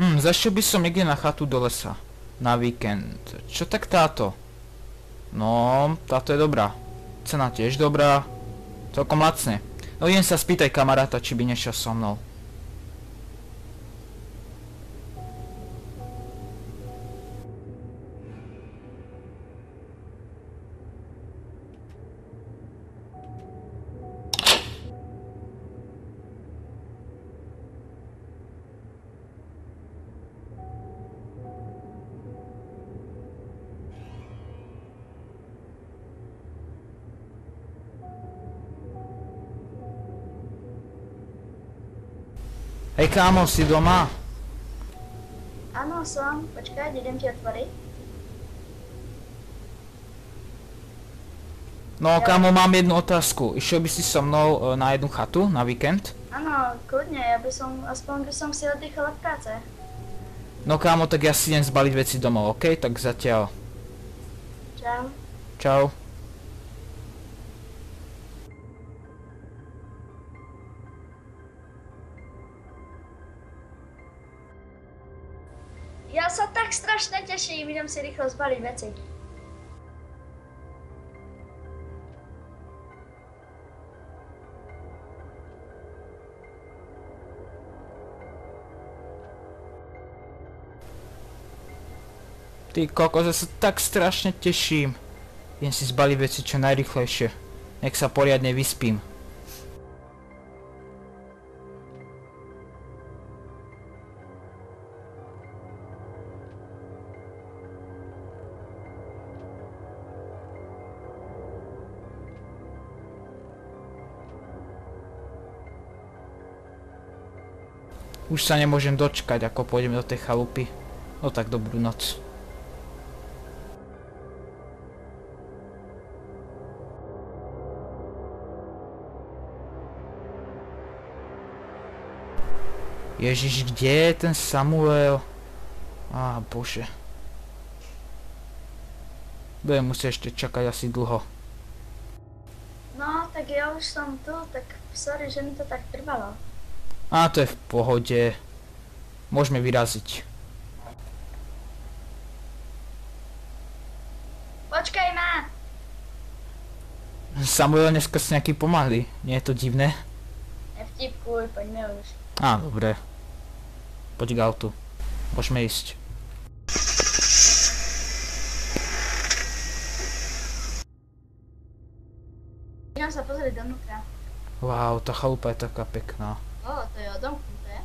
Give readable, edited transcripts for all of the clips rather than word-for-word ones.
Zašiel by som niekde na chatu do lesa. Na víkend. Čo tak táto? No, táto je dobrá. Cena tiež dobrá. Celkom lacne. No idem sa spýtaj kamaráta, či by nešiel so mnou. Hej kámo, si doma? Áno, som. Počkaj, idem ti otvoriť. No kámo, mám jednu otázku. Išiel by si so mnou na jednu chatu na víkend? Áno, kľudne, aspoň by som si oddychol od práce. No kámo, tak ja si idem zbaliť veci domov, OK? Tak zatiaľ. Čau. Čau. Ja sa tak strašne teším, idem si rýchlo zbaliť veci. Ty kokos, ja sa tak strašne teším. Idem si zbaliť veci čo najrýchlejšie. Nech sa poriadne vyspím. Už sa nemôžem dočkať, ako pôjdeme do tej chalupy. No tak dobrú noc. Ježiš, kde je ten Samuel? Á, bože. Budem musieť ešte čakať asi dlho. No, tak ja už som tu, tak sorry, že mi to tak trvalo. Á, to je v pohode. Môžeme vyraziť. Počkaj ma! Samuel dneska si nejaký pomalý. Nie je to divné? Nevtipkuj, poďme už. Á, dobre. Poď k autu. Môžeme ísť. Idem sa pozrieť donútra. Wow, tá chalupa je taká pekná. Ó, to je odomknuté.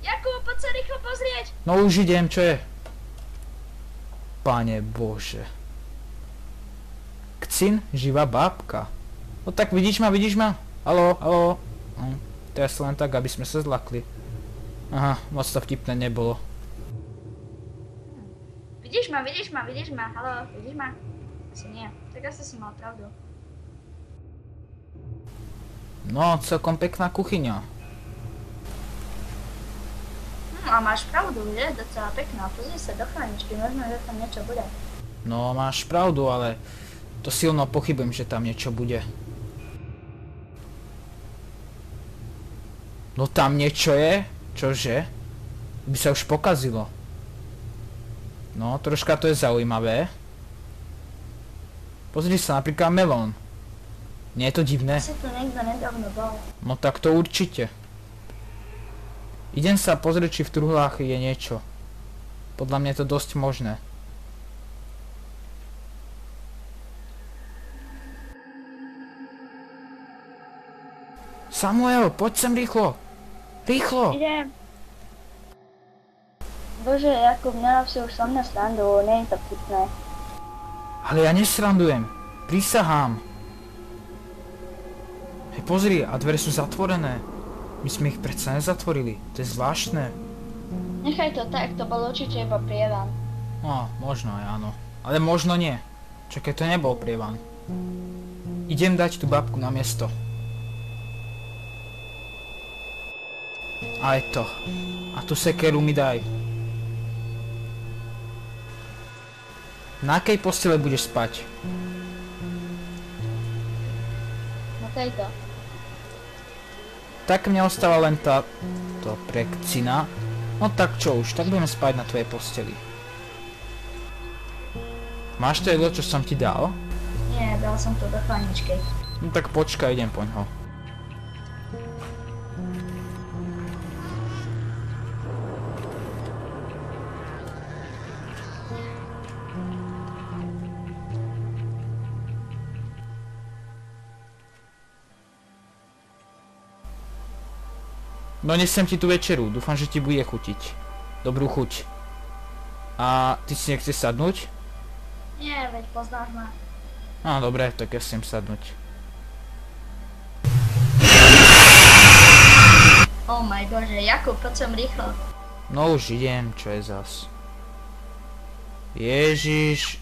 Jakub, poď sa rýchlo pozrieť! No už idem, čo je? Pane Bože. Kcin, živá bábka. No tak vidíš ma? Haló, haló. To je len tak, aby sme sa zlakli. Aha, moc to vtipné nebolo. Vidíš ma, haló, vidíš ma? Asi nie, tak asi si mal pravdu. No, celkom pekná kuchyňa. A máš pravdu, je docela pekná, pozri sa do chladničky, možno, že tam niečo bude. No, máš pravdu, ale to silno pochybujem, že tam niečo bude. No tam niečo je? Čože? By sa už pokazilo. No, troška to je zaujímavé. Pozri sa, napríklad melón. Nie je to divné? Asi tu niekto nedávno bol. No tak to určite. Idem sa pozrieť, či v truhlách je niečo. Podľa mňa je to dosť možné. Samuel, poď sem rýchlo. Rýchlo. Idem. Bože, Jakub, nerob si už so mňa srandu, nie je to vtipné. Ale ja nesrandujem. Prisahám. Hej, pozri, a dvere sú zatvorené. My sme ich predsa nezatvorili. To je zvláštne. Nechaj to tak, to bol určite iba prievan. No, možno aj áno. Ale možno nie. Čakaj, to nebol prievan. Idem dať tú babku na miesto. Aj to. A tú sekeru mi daj. Na akej postele budeš spať? Na tejto. Tak mne ostáva len táto pre Kcina. No tak čo už, tak budeme spať na tvojej posteli. Máš to jedlo, čo som ti dal? Nie, dal som to do chladničky. No tak počkaj, idem poňho. No nesem ti tú večeru, dúfam, že ti bude chutiť. Dobrú chuť. A ty si nechceš sadnúť? Nie, veď poznáš ma. No dobre, tak ja chcem sadnúť. Oh my bože, Jakub, poď sem rýchlo. No už idem, čo je zas. Ježiš.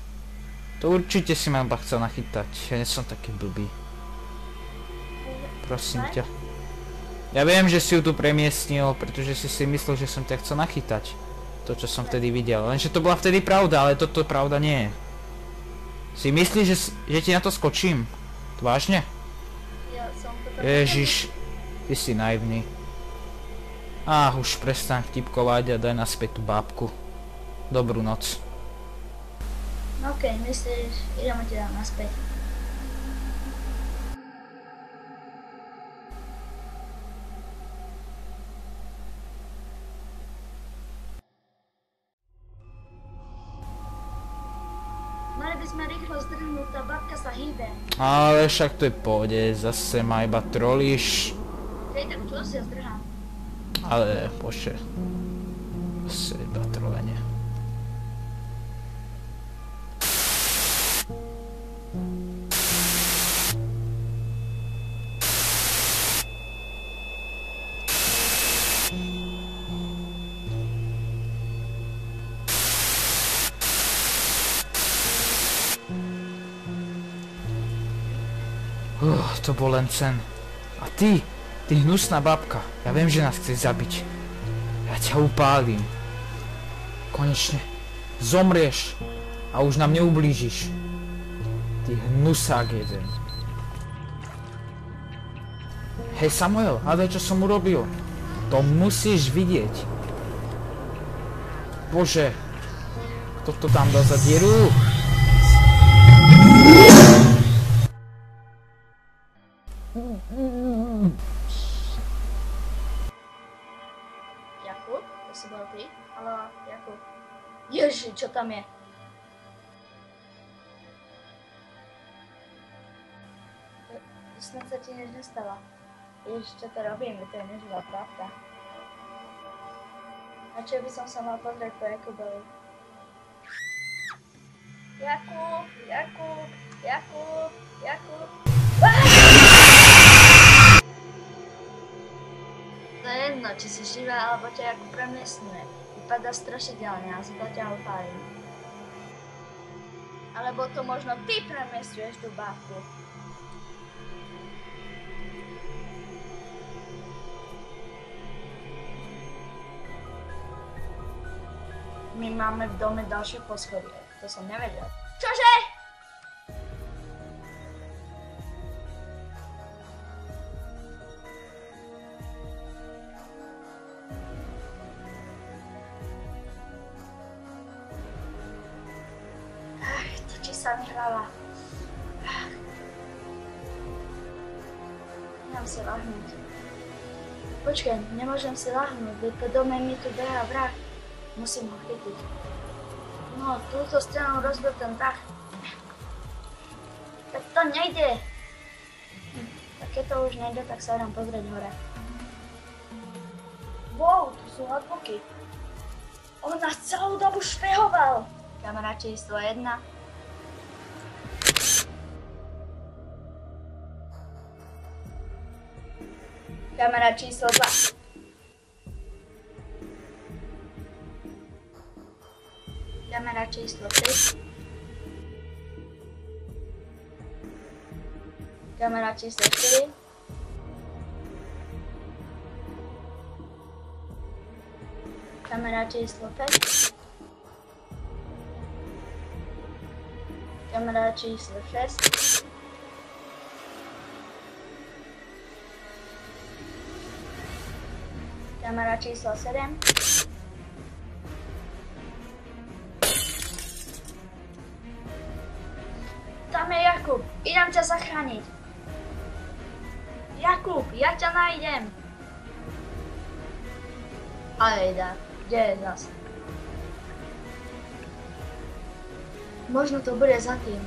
To určite si ma iba chcel nachytať, ja nie som taký blbý. Prosím ťa. Ja viem, že si ju tu premiestnil, pretože si myslel, že som ťa chcel nachytať. To, čo som vtedy videl. Lenže to bola vtedy pravda, ale toto pravda nie je. Si myslíš, že ti na to skočím? Vážne? Ja som to Ježiš, ty si naivný. Už prestaň vtipkovať a daj naspäť tú bábku. Dobrú noc. No okej, myslíš, ideme ti dať naspäť. Mali by sme rýchlo zdrhnúť, tá babka sa hýbe. Ale však to je pohode, zase ma iba trolíš. Hej, tak čo si ja zdrhám? Ale bože. Zase iba trolenie. To bol len sen. A ty hnusná babka, ja viem, že nás chceš zabiť. Ja ťa upálim. Konečne. Zomrieš. A už nám neublížiš. Ty hnusák jeden. Hej Samuel, hádaj, čo som urobil. To musíš vidieť. Bože. Kto to tam dal za dieru? Jakub? To si bol ty? Haló, Jakub. Ježi, čo tam je? Snad sa ti nič nestalo. Ježiš, čo to robím? To je neživá pravda. A čo by som sa mal pozrieť po Jakubovi? Jakub, Jakub, Jakub, Jakub. To je jedno, či si živá, alebo ťa Jakub premiestňuje. Vypadá strašidelne a za to ťa opálim. Alebo to možno ty premiestňuješ tú bábku. My máme v dome ďalšie poschodie. To som nevedel. Čože? Točí sa mi hlava. Nemám si lahnúť. Počkaj, nemôžem si lahnúť, veď po dome mi tu behá vrah. Musím ho chytiť. No, túto stranu rozbil ten dach. Tak to nejde. Tak keď to už nejde, tak sa dám pozrieť hore. Wow, tu sú notebooky. On nás celú dobu špehoval. Kamera číslo 1. Kamera číslo 2. Kamera číslo 3. Kamera číslo 4. Kamera číslo 5. Kamera číslo 6. Kamera číslo 7. idem ťa zachrániť. Jakub, ja ťa nájdem. Ajda, kde je zas? Možno to bude za tým.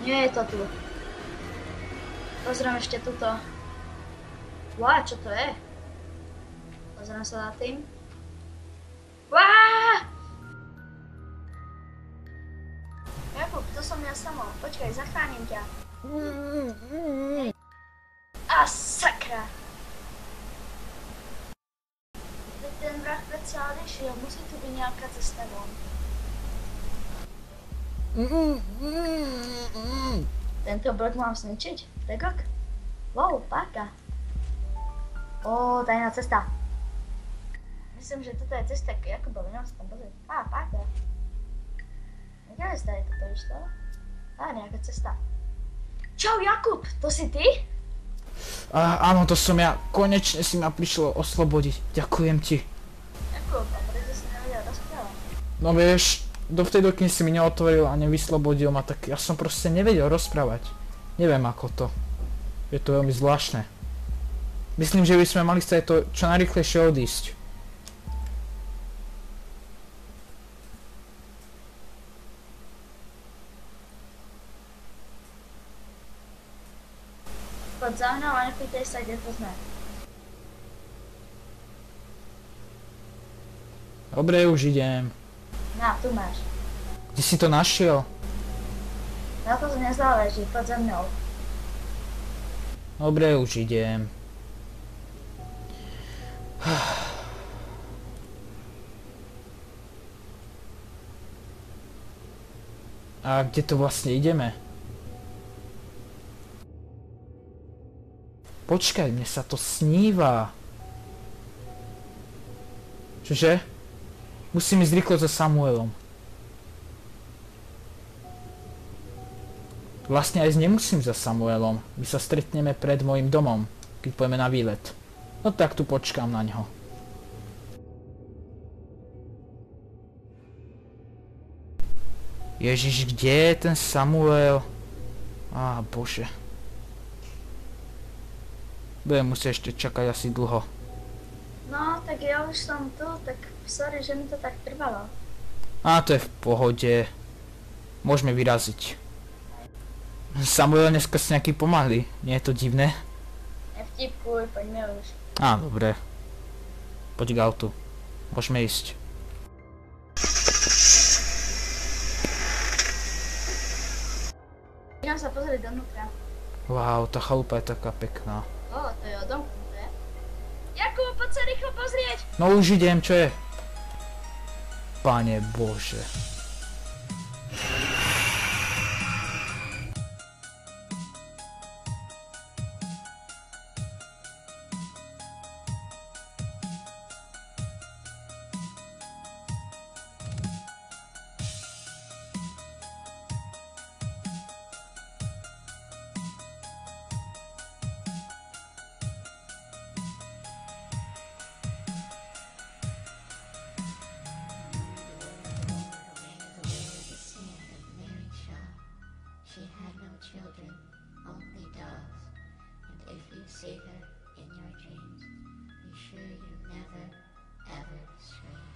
Nie je to tu. Pozriem ešte tuto. Wow, čo to je? Pozriem sa za tým. Wow! Jakub, to som ja samo. Počkaj, zachránim ťa. A sakra! Ten vrah predsa odišiel, musí tu byť nejaká cesta von. Tento blok mám zničiť? Tak ok? Wow, páka. Ó, tajná cesta. Myslím, že toto je cesta k Jakubovi, nemám sa tam pozrieť. Á, páka. Kde je tady toto išlo? Á, nejaká cesta. Čau Jakub, to si ty? Áno, to som ja. Konečne si ma prišlo oslobodiť. Ďakujem ti. Jakub, a prečo si nevedel rozprávať? No vieš, dovtedy, dokým si mi neotvoril a nevyslobodil ma, tak ja som proste nevedel rozprávať. Neviem ako to. Je to veľmi zvláštne. Myslím, že by sme mali sa to čo najrýchlejšie odísť. Poď za mnou a nepýtaj sa, kde to sme. Dobre, už idem. Na, tu máš. Kde si to našiel? Na to nezáleží, poď za mnou. Dobre, už idem. A kde to vlastne ideme? Počkaj, mne sa to sníva. Čože? Musím ísť rýchlo so Samuelom. Vlastne aj nemusím za Samuelom. My sa stretneme pred môjim domom, keď pôjdeme na výlet. No tak tu počkám na ňo. Ježiš, kde je ten Samuel? Á, bože. Budem musieť ešte čakať asi dlho. No, tak ja už som tu, tak sorry, že mi to tak trvalo. Á, to je v pohode. Môžeme vyraziť. Samuel dneska si nejaký pomalý, nie je to divné? Nevtipkuj, poďme už. Á, dobre. Poď k autu. Môžeme ísť. Idem sa pozrieť donútra. Wow, tá chalupa je taká pekná. Ó, to je odomknuté. Jakub, poď sa rýchlo pozrieť! No už idem, čo je? Pane Bože. She had no children, only dogs. And if you see her in your dreams, be sure you never, ever scream.